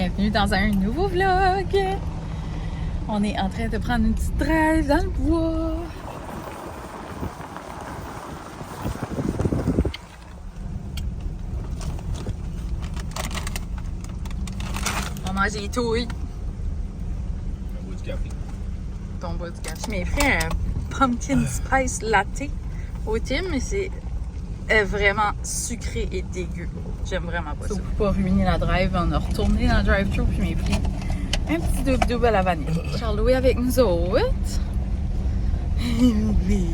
bienvenue dans un nouveau vlog. On est en train de prendre une petite drive dans le bois. On mange des touilles. Un bout de café. Ton bout de café. Mais pris un pumpkin spice latte au Tim, mais c'est vraiment sucré et dégueu. J'aime vraiment pas ça. Pour pas ruiner la drive, on a retourné dans le drive-thru puis j'ai pris un petit double à la vanille. Charles-Louis avec nous autres. Oui.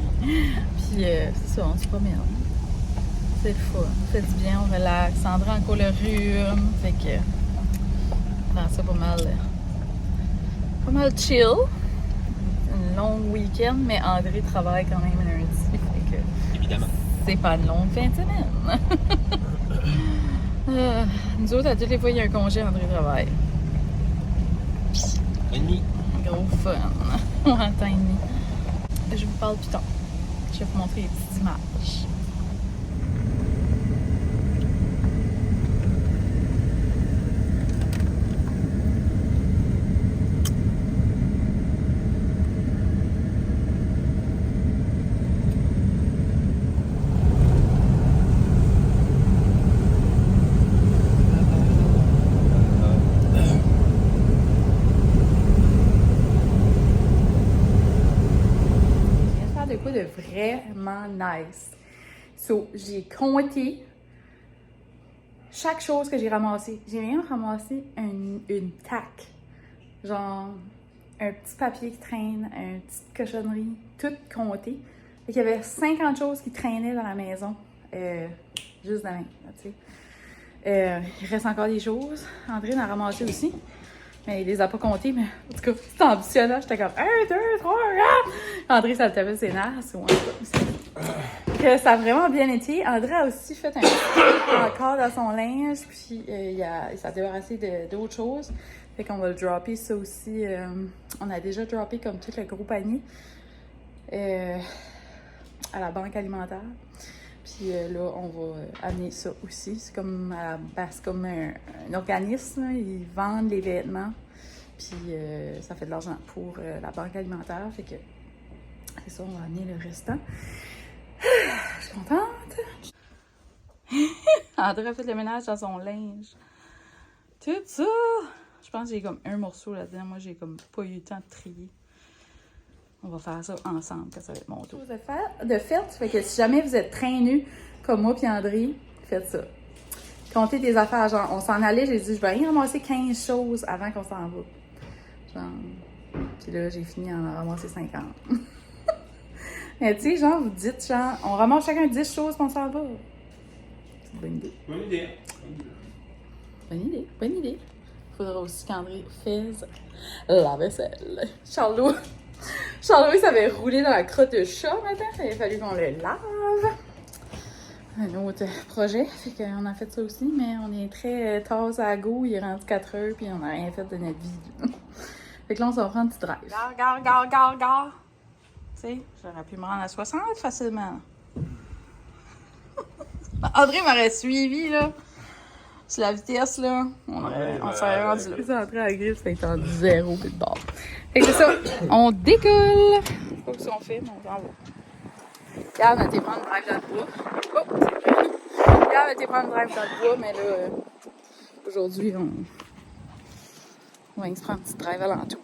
Puis c'est ça, on se promène. C'est le fun. On fait du bien, on relaxe. Sandra a encore le rhume. Fait que dans ça pas mal chill. Un long week-end, mais André travaille quand même lundi. Fait que Évidemment. c'est pas une longue fin de semaine. Nous autres, à toutes les fois, il y a un congé, André travaille. Un demi. Gros fun. Ouais, temps et demi. Je vous parle plus tard. Je vais vous montrer les petites images. De vraiment nice. So, j'ai compté chaque chose que j'ai ramassée. J'ai même ramassé une taque. Genre, un petit papier qui traîne, une petite cochonnerie, tout compté. Fait qu'il y avait 50 choses qui traînaient dans la maison. Juste demain, tu sais. Il reste encore des choses. André en a ramassé aussi. Mais il les a pas comptés, mais en tout cas, c'était ambitionnant. J'étais comme 1, 2, 3, 4. André, ça le tapait ses nerfs. Que ça a vraiment bien été. André a aussi fait un encore dans son linge, puis il s'est débarrassé d'autres choses. Fait qu'on va le dropper, ça aussi. On a déjà droppé comme tout le gros panier à la banque alimentaire. Puis là, on va amener ça aussi. C'est comme, comme un organisme. Là. Ils vendent les vêtements. Puis ça fait de l'argent pour la banque alimentaire. Fait que c'est ça, on va amener le restant. Je suis contente. André a fait le ménage dans son linge. Tout ça. Je pense que j'ai comme un morceau là-dedans. Moi, j'ai comme pas eu le temps de trier. On va faire ça ensemble, que ça va être mon tour. De fait, fait que si jamais vous êtes traîneux comme moi puis André, faites ça. Comptez tes affaires. Genre, on s'en allait, j'ai dit, je vais rien ramasser 15 choses avant qu'on s'en va. Genre, puis là, j'ai fini en ramasser 50. Mais tu sais, genre, vous dites, genre, on ramasse chacun 10 choses qu'on s'en va. C'est une bonne idée. Bonne idée. Bonne idée, bonne idée. Il faudra aussi qu'André fasse la vaisselle. Charles-Louis s'avait roulé dans la crotte de chat maintenant. Il a fallu qu'on le lave. Un autre projet. Fait qu'on a fait ça aussi, mais on est très tasse à go. Il est rendu 4 heures, puis on n'a rien fait de notre vie. Fait que là, on s'en prend un petit drive. Gare. Tu sais, j'aurais pu me rendre à 60 facilement. André m'aurait suivi, là. Sur la vitesse, là, on serait rendu là. C'est entré à la grille, c'était en 0 puis de bord. Fait que c'est ça, on décolle. Je sais pas ce qu'on fait, mais on s'en va. Regarde, on a été prendre le drive dans le bois. Oh, c'est vrai. Regarde, on a été prendre le drive dans le bois, mais là, aujourd'hui, on va se prendre un petit drive alentour.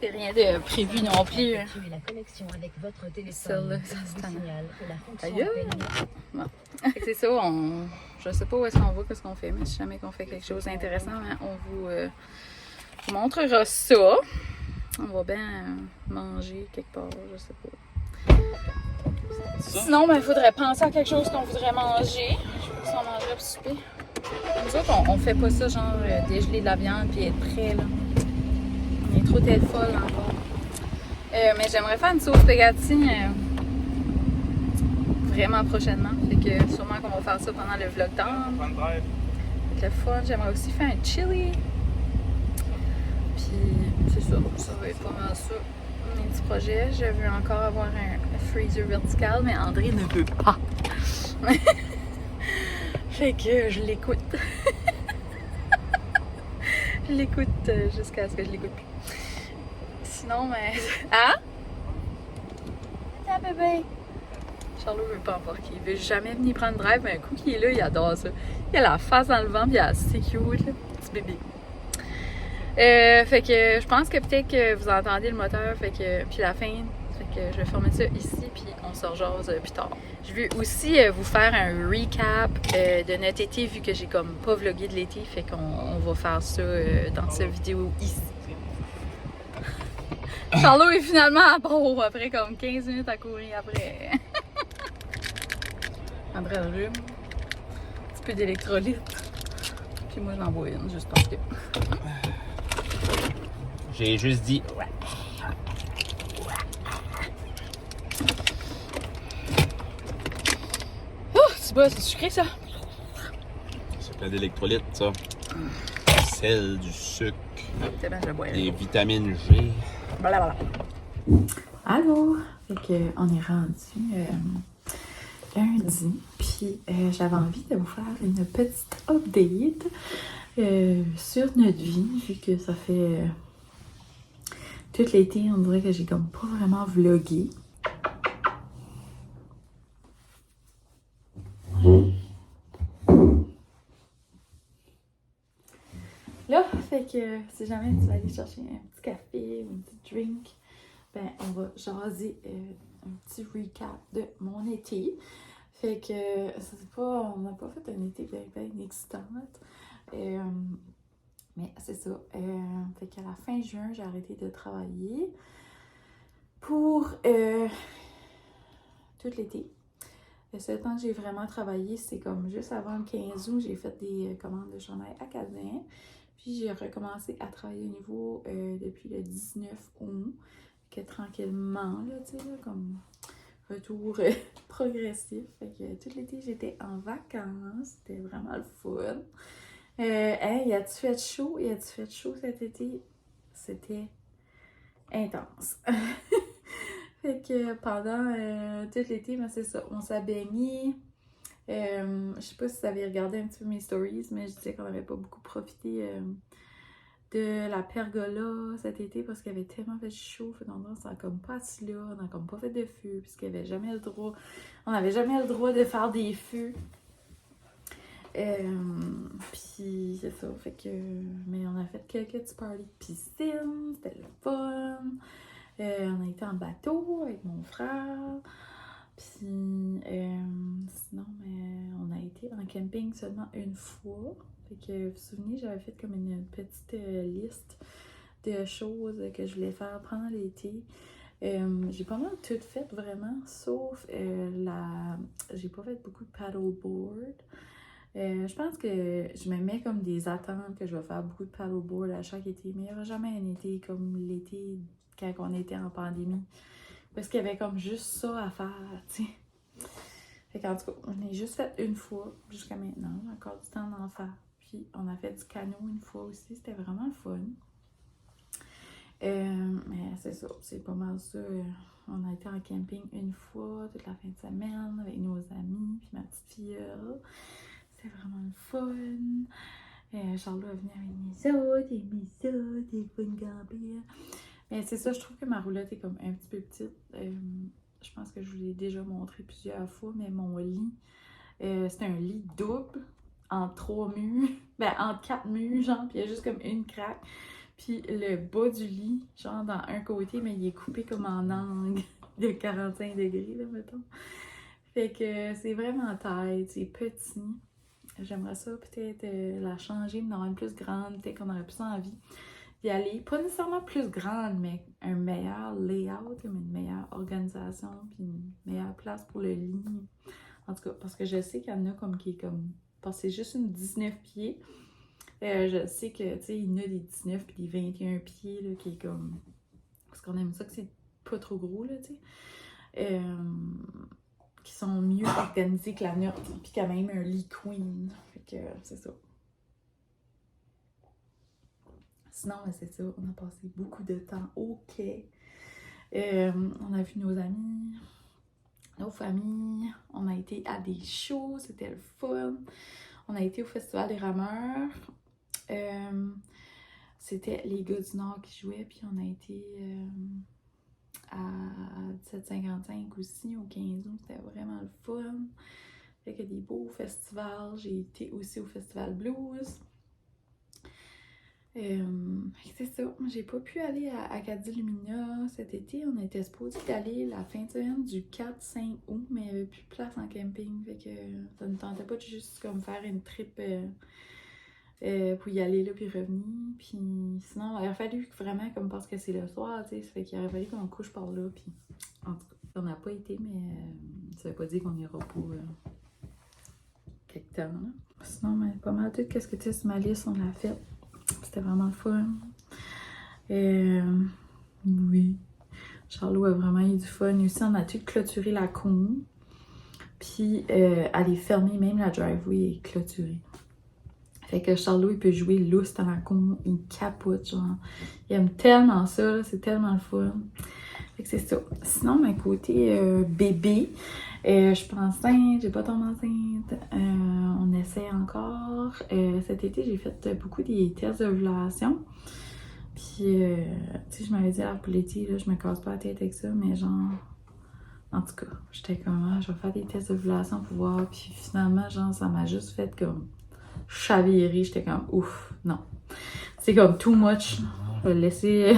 J'ai rien de prévu non plus. La connexion avec votre téléphone. Aïe! Bon. C'est ça, je sais pas où est-ce qu'on va, qu'est-ce qu'on fait, mais si jamais qu'on fait quelque chose d'intéressant, on vous montrera ça. On va bien manger quelque part, je sais pas. Sinon, il faudrait penser à quelque chose qu'on voudrait manger. Je sais pas si on mangerait pour souper. Nous autres, on fait pas ça, genre dégeler de la viande puis être prêt, là. On est trop tête folle encore. Mais j'aimerais faire une sauce spaghetti vraiment prochainement. Fait que sûrement qu'on va faire ça pendant le vlog temps. Fait que le fun. J'aimerais aussi faire un chili. Puis c'est ça. Ça va être pas mal ça. Mes petits projets. Je veux encore avoir un freezer vertical, mais André ne veut pas. Fait que je l'écoute. Je l'écoute jusqu'à ce que je l'écoute plus. Sinon, mais... Hein? Attends, bébé! Charlot veut pas embarquer. Il veut jamais venir prendre drive, mais un coup qu'il est là, il adore ça. Il a la face dans le vent, puis il a c'est cute, là. Petit bébé. Fait que je pense que peut-être que vous entendez le moteur, fait que puis la fin. Fait que je vais fermer ça ici, puis on se rejase plus tard. Je veux aussi vous faire un recap de notre été, vu que j'ai comme pas vlogué de l'été, fait qu'on va faire ça dans cette vidéo ici. Charlot est finalement à bord après comme 15 minutes à courir après. Après le rhume, un petit peu d'électrolyte. Puis moi j'en bois une juste parce que. J'ai juste dit. Oh, c'est bon, c'est sucré ça. C'est plein d'électrolytes, ça. Sel, du sucre, C'est bien, je bois. des vitamines G. Voilà. Allô? Fait que on est rendu lundi, puis j'avais envie de vous faire une petite update sur notre vie, vu que ça fait tout l'été, on dirait que j'ai comme pas vraiment vlogué. Là, fait que si jamais tu vas aller chercher un petit café ou un petit drink, ben on va jaser un petit recap de mon été. Fait que c'est pas, on n'a pas fait un été bien excitant. Mais c'est ça. Fait qu'à la fin juin, j'ai arrêté de travailler pour tout l'été. Le seul temps que j'ai vraiment travaillé, c'est comme juste avant le 15 août, j'ai fait des commandes de chandail acadien. Puis j'ai recommencé à travailler au niveau depuis le 19 août. Que tranquillement, là, tu sais, là, comme retour progressif. Fait que tout l'été, j'étais en vacances. C'était vraiment le fun. Hey, y a-tu fait chaud? Y a-tu fait chaud cet été? C'était intense. Fait que pendant tout l'été, ben, c'est ça. On s'est baigné. Je sais pas si vous avez regardé un petit peu mes stories, mais je disais qu'on n'avait pas beaucoup profité de la pergola cet été parce qu'il y avait tellement fait chaud. Fait qu'on s'en comme pas assis là, on n'a comme pas fait de feu, puisqu'il n'y avait jamais le droit. On n'avait jamais le droit de faire des feux. Puis c'est ça, fait que. Mais on a fait quelques petits parties de piscine, c'était le fun. On a été en bateau avec mon frère. Puis sinon, on a été en camping seulement une fois. Fait que vous vous souvenez, j'avais fait comme une petite liste de choses que je voulais faire pendant l'été. J'ai pas mal tout fait vraiment, sauf j'ai pas fait beaucoup de paddleboard. Je pense que je me mets comme des attentes que je vais faire beaucoup de paddleboard à chaque été, mais il n'y aura jamais un été comme l'été quand on était en pandémie. Parce qu'il y avait comme juste ça à faire, tu sais. Fait qu'en tout cas, on a juste fait une fois jusqu'à maintenant. On a encore du temps d'en faire. Puis on a fait du canot une fois aussi. C'était vraiment le fun. Mais c'est ça, c'est pas mal ça. On a été en camping une fois, toute la fin de semaine, avec nos amis, puis ma petite fille. C'était vraiment le fun. Charlot est venu avec des fun camping. Mais c'est ça, je trouve que ma roulotte est comme un petit peu petite. Je pense que je vous l'ai déjà montré plusieurs fois, mais mon lit, c'est un lit double en 3 murs, en 4 murs, genre, puis il y a juste comme une craque. Puis le bas du lit, genre dans un côté, mais il est coupé comme en angle de 45 degrés, là, mettons. Fait que c'est vraiment taille, c'est petit. J'aimerais ça peut-être la changer, mais dans une plus grande, peut-être qu'on aurait plus envie d'y aller. Pas nécessairement plus grande, mais un meilleur layout, comme une meilleure organisation, puis une meilleure place pour le lit. En tout cas, parce que je sais qu'il y en a comme qui est comme... Parce que c'est juste une 19 pieds. Je sais que, tu sais, il y en a des 19 puis des 21 pieds, là, qui est comme... Parce qu'on aime ça que c'est pas trop gros, là, tu sais. Qui sont mieux organisés que la nôtre, puis quand même un lit queen. Fait que c'est ça. Sinon, c'est ça, on a passé beaucoup de temps au quai. On a vu nos amis, nos familles. On a été à des shows, c'était le fun. On a été au Festival des Rameurs. c'était les gars du Nord qui jouaient, puis on a été à 1755 aussi, au 15 août, c'était vraiment le fun. Fait que des beaux festivals, j'ai été aussi au Festival Blues. C'est ça, j'ai pas pu aller à Acadie Lumina cet été, on était supposé d'aller la fin de semaine du 4-5 août, mais il n'y avait plus de place en camping, fait que ça ne tentait pas de juste comme faire une trip pour y aller là puis revenir, puis sinon il aurait fallu vraiment comme parce que c'est le soir, tu sais, ça fait qu'il aurait fallu qu'on couche par là, puis en tout cas, on n'a pas été, mais ça veut pas dire qu'on n'ira pas quelque temps, là. Sinon, mais pas mal tout qu'est-ce que tu sais sur ma liste, on l'a fait. C'était vraiment le fun. Oui. Charlot a vraiment eu du fun. Aussi, on a tout clôturé la cour. Puis, elle est fermée, même la driveway est clôturée. Fait que Charlot, il peut jouer lousse dans la cour. Il capote, genre. Il aime tellement ça, c'est tellement le fun. Fait que c'est ça. Sinon, mon côté bébé, je suis pas enceinte, j'ai pas tombé enceinte. On essaie encore. Cet été, j'ai fait beaucoup des tests d'ovulation. Puis, tu sais, je m'avais dit, pour l'été, là, je me casse pas la tête avec ça, mais genre, en tout cas, j'étais comme, je vais faire des tests d'ovulation pour voir. Puis finalement, genre, ça m'a juste fait comme chavirer. J'étais comme, ouf, non. C'est comme too much. Je vais laisser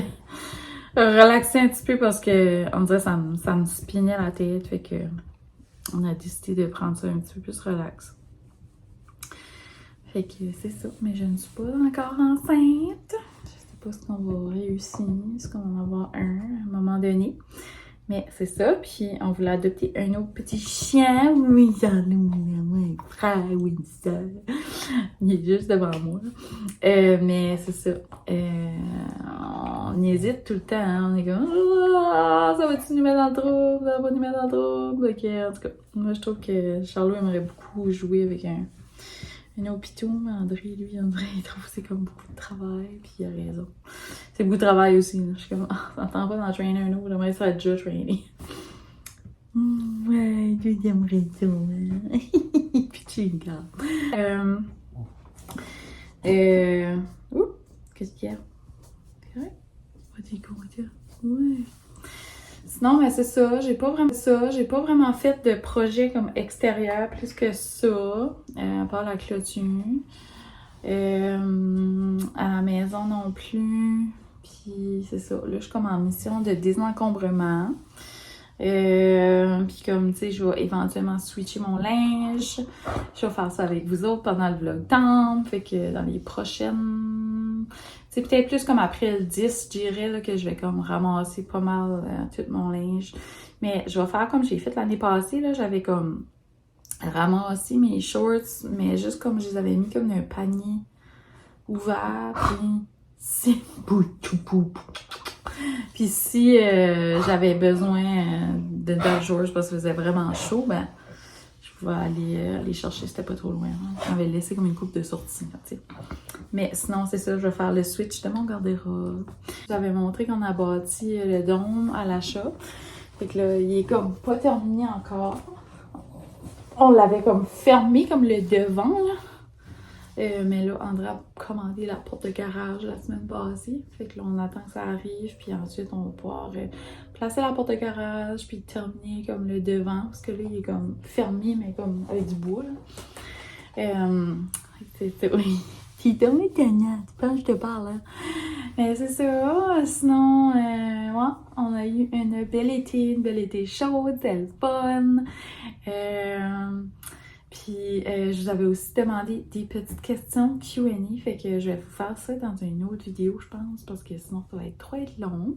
relaxer un petit peu parce que, on dirait, ça me spinnait la tête. Fait que, on a décidé de prendre ça un petit peu plus relax. Fait que c'est ça. Mais je ne suis pas encore enceinte. Je sais pas si on va réussir, si on va en avoir un à un moment donné. Mais c'est ça. Puis on voulait adopter un autre petit chien. Oui, mon frère, oui, ça. Il est juste devant moi. Mais c'est ça. On hésite tout le temps. Hein. On est comme, ça va-tu nous mettre dans le trouble? Ça va pas nous mettre dans le trouble? Okay, en tout cas, moi je trouve que Charlot aimerait beaucoup jouer avec un autre pitou. Mais André, lui, il trouve que c'est comme beaucoup de travail. Puis il a raison. C'est beaucoup de travail aussi. Là. Je suis comme, ça n'entend pas d'en traîner un autre. J'aimerais ça être déjà traîné. Ouais, lui, il aimerait ça. Hein? Puis tu regardes. Qu'est-ce qu'il y a? C'est vrai? Ouais. Sinon, mais c'est ça. J'ai pas vraiment fait de projet comme extérieur plus que ça. À part la clôture. À la maison non plus. Puis c'est ça. Là, je suis comme en mission de désencombrement. Puis comme, tu sais, je vais éventuellement switcher mon linge. Je vais faire ça avec vous autres pendant le vlog temps. Fait que dans les prochaines... C'est peut-être plus comme après le 10, je dirais, là, que je vais comme ramasser pas mal tout mon linge. Mais je vais faire comme j'ai fait l'année passée, là. J'avais comme ramassé mes shorts, mais juste comme je les avais mis comme dans un panier ouvert. Puis puis si j'avais besoin de d'autres jours parce que ça faisait vraiment chaud, ben je vais aller chercher, c'était pas trop loin. Hein. J'avais laissé comme une coupe de sortie, tu sais. Mais sinon, c'est ça, je vais faire le switch de mon garde-robe. J'avais montré qu'on a bâti le dôme à l'achat. Fait que là, il est comme pas terminé encore. On l'avait comme fermé, comme le devant, là. Mais là, André a commandé la porte de garage la semaine passée. Fait que là, on attend que ça arrive. Puis ensuite, on va pouvoir placer la porte de garage. Puis terminer comme le devant. Parce que là, il est comme fermé, mais comme avec du bois. Oui. C'est tellement étonnant. Tu penses que je te parle, hein? Mais c'est ça. Sinon, ouais, on a eu une belle été chaude. C'était le fun. Puis, je vous avais aussi demandé des petites questions Q&A, fait que je vais vous faire ça dans une autre vidéo, je pense, parce que sinon, ça va être trop long.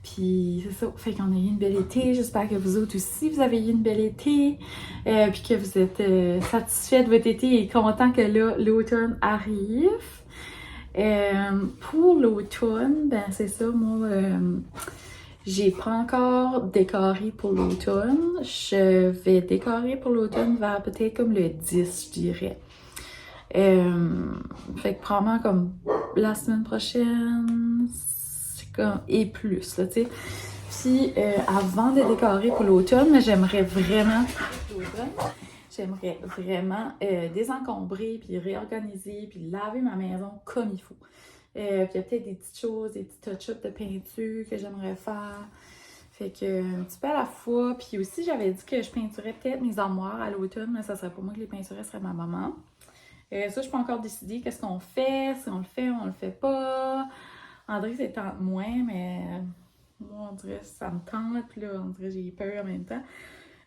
Puis, c'est ça, fait qu'on a eu une belle été. J'espère que vous autres aussi, vous avez eu une belle été, puis que vous êtes satisfaits de votre été et content que là, l'automne arrive. Pour l'automne, ben c'est ça, moi... j'ai pas encore décoré pour l'automne. Je vais décorer pour l'automne vers peut-être comme le 10, je dirais. Fait que probablement comme la semaine prochaine, c'est comme et plus, là, tu sais. Puis avant de décorer pour l'automne, j'aimerais vraiment j'aimerais vraiment désencombrer, puis réorganiser, puis laver ma maison comme il faut. Puis il y a peut-être des petites choses, des petits touch-ups de peinture que j'aimerais faire. Fait que un petit peu à la fois. Puis aussi, j'avais dit que je peinturais peut-être mes armoires à l'automne, mais ça serait pas moi qui les peinturais, ce serait ma maman. Ça, je peux encore décider qu'est-ce qu'on fait, si on le fait pas. André, c'est tente moins, mais moi, on dirait que ça me tente, puis là, on dirait que j'ai peur en même temps.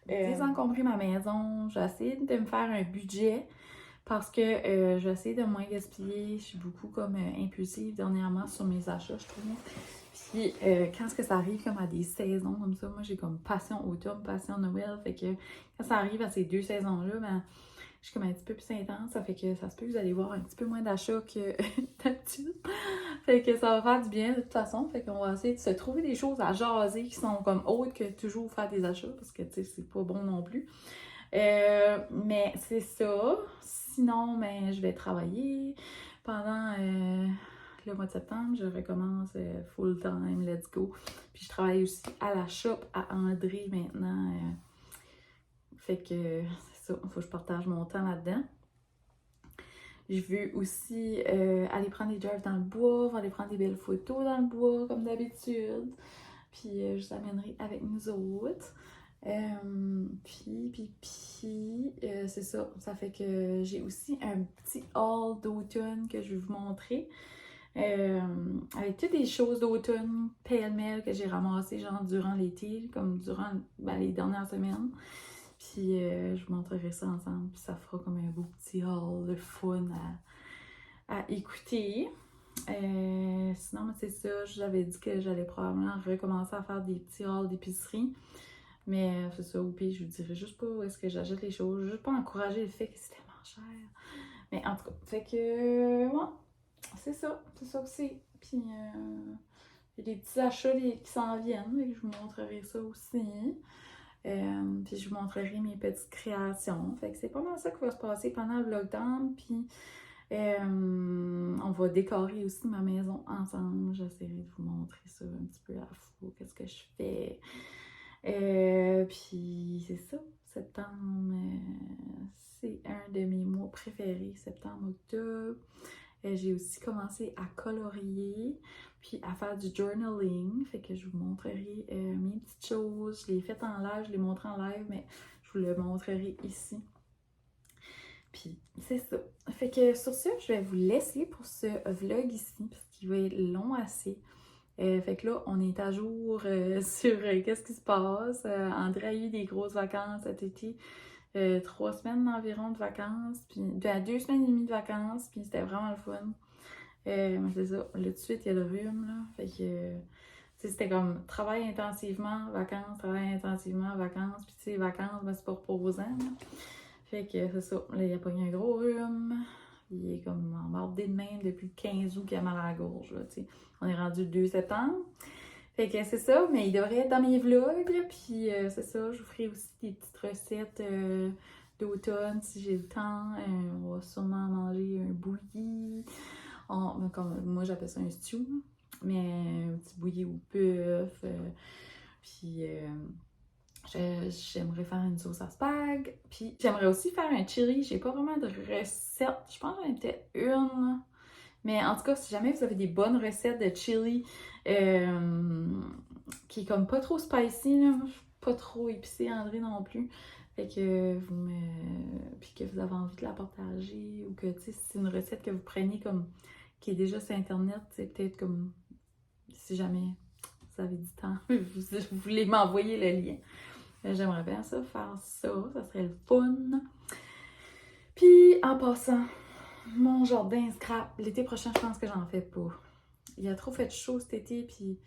Désencombrer ma maison, j'ai essayé de me faire un budget parce que j'essaie de moins gaspiller. Je suis beaucoup comme impulsive dernièrement sur mes achats, je trouve. Puis quand est-ce que ça arrive comme à des saisons comme ça, moi j'ai comme passion automne, passion Noël, fait que quand ça arrive à ces deux saisons-là, ben je suis comme un petit peu plus intense, ça fait que ça se peut que vous allez voir un petit peu moins d'achats que d'habitude. Fait que ça va faire du bien de toute façon, fait qu'on va essayer de se trouver des choses à jaser qui sont comme autres que toujours faire des achats, parce que tu sais, c'est pas bon non plus. Mais c'est ça. Sinon, ben, je vais travailler pendant le mois de septembre. Je recommence full time, let's go. Puis je travaille aussi à la shop à André maintenant. Fait que c'est ça, il faut que je partage mon temps là-dedans. Je veux aussi aller prendre des drives dans le bois, aller prendre des belles photos dans le bois comme d'habitude. Puis je vous amènerai avec nous autres. C'est ça. Ça fait que j'ai aussi un petit haul d'automne que je vais vous montrer. Avec toutes des choses d'automne pêle-mêle que j'ai ramassées genre durant l'été, comme durant les dernières semaines. Puis je vous montrerai ça ensemble. Puis ça fera comme un beau petit haul de fun à écouter. Sinon, c'est ça, j'avais dit que j'allais probablement recommencer à faire des petits hauls d'épicerie. Mais c'est ça, au pire, je vous dirais juste pas où est-ce que j'achète les choses. Juste pas encourager le fait que c'est tellement cher. Mais en tout cas, fait que, ouais, c'est ça que c'est. Puis, il y a des petits achats qui s'en viennent, et je vous montrerai ça aussi. Puis je vous montrerai mes petites créations. Fait que c'est pas mal ça qui va se passer pendant le lockdown. Puis on va décorer aussi ma maison ensemble. J'essaierai de vous montrer ça un petit peu à la fois. Qu'est-ce que je fais. Puis c'est ça. Septembre, c'est un de mes mois préférés. Septembre-octobre. J'ai aussi commencé à colorier, puis à faire du journaling. Fait que je vous montrerai mes petites choses. Je l'ai fait en live, je l'ai montré en live, mais je vous le montrerai ici. Puis c'est ça. Fait que sur ce, je vais vous laisser pour ce vlog ici, parce qu'il va être long assez. Fait que là, on est à jour sur qu'est-ce qui se passe. André a eu des grosses vacances cet été. 3 semaines environ de vacances, puis 2 semaines et demie de vacances, puis c'était vraiment le fun. C'est ça, là tout de suite, il y a le rhume, là. Fait que, c'était comme travail intensivement, vacances, puis tu sais, vacances, ben, c'est pas reposant, là. Fait que c'est ça, là, il a pogné un gros rhume. Il est comme en mordé de même depuis le 15 août qu'il a mal à la gorge, là, tu sais. On est rendu le 2 septembre. Fait que c'est ça, mais il devrait être dans mes vlogs, puis c'est ça, je vous ferai aussi des petites recettes d'automne si j'ai le temps. On va sûrement manger un bouilli, comme moi j'appelle ça un stew, mais un petit bouilli au bœuf, puis j'aimerais faire une sauce à spag, puis j'aimerais aussi faire un chili. J'ai pas vraiment de recette, je pense que j'en ai peut-être une. Mais en tout cas, si jamais vous avez des bonnes recettes de chili qui est comme pas trop spicy, là, pas trop épicé, André non plus, fait que puis que vous avez envie de la partager, ou que tu sais, si c'est une recette que vous prenez comme qui est déjà sur internet, c'est peut-être comme si jamais vous avez du temps, vous voulez m'envoyer le lien. J'aimerais bien ça, faire ça serait le fun. Puis en passant, mon jardin scrap, l'été prochain, je pense que j'en fais pas. Il a trop fait chaud cet été, puis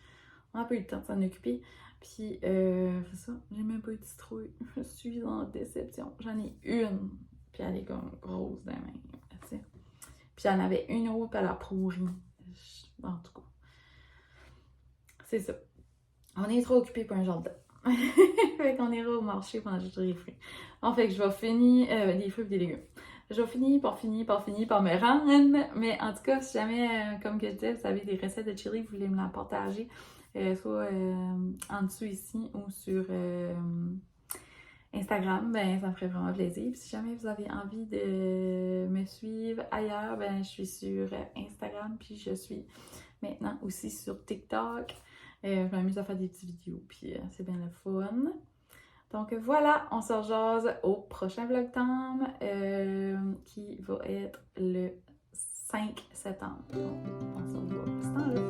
on n'a pas eu le temps de s'en occuper. Puis, c'est ça, j'ai même pas eu de citrouille. Je suis en déception. J'en ai une, puis elle est comme grosse dans les mains, tu sais. Puis j'en avais une autre, puis elle a pourri. En tout cas, c'est ça. On est trop occupés pour un jardin. Fait qu'on ira au marché pour acheter des fruits. En fait que je vais finir des fruits et des légumes. Je vais finir par me rendre. Mais en tout cas, si jamais, comme que je disais, vous avez des recettes de chili, vous voulez me la partager, soit en dessous ici ou sur Instagram. Instagram, ben ça me ferait vraiment plaisir. Puis si jamais vous avez envie de me suivre ailleurs, ben je suis sur Instagram, puis je suis maintenant aussi sur TikTok. Je m'amuse à faire des petites vidéos, puis c'est bien le fun. Donc voilà, on se rejase au prochain Vlogtime qui va être le 5 septembre. Donc, on se revoit à ce temps-là.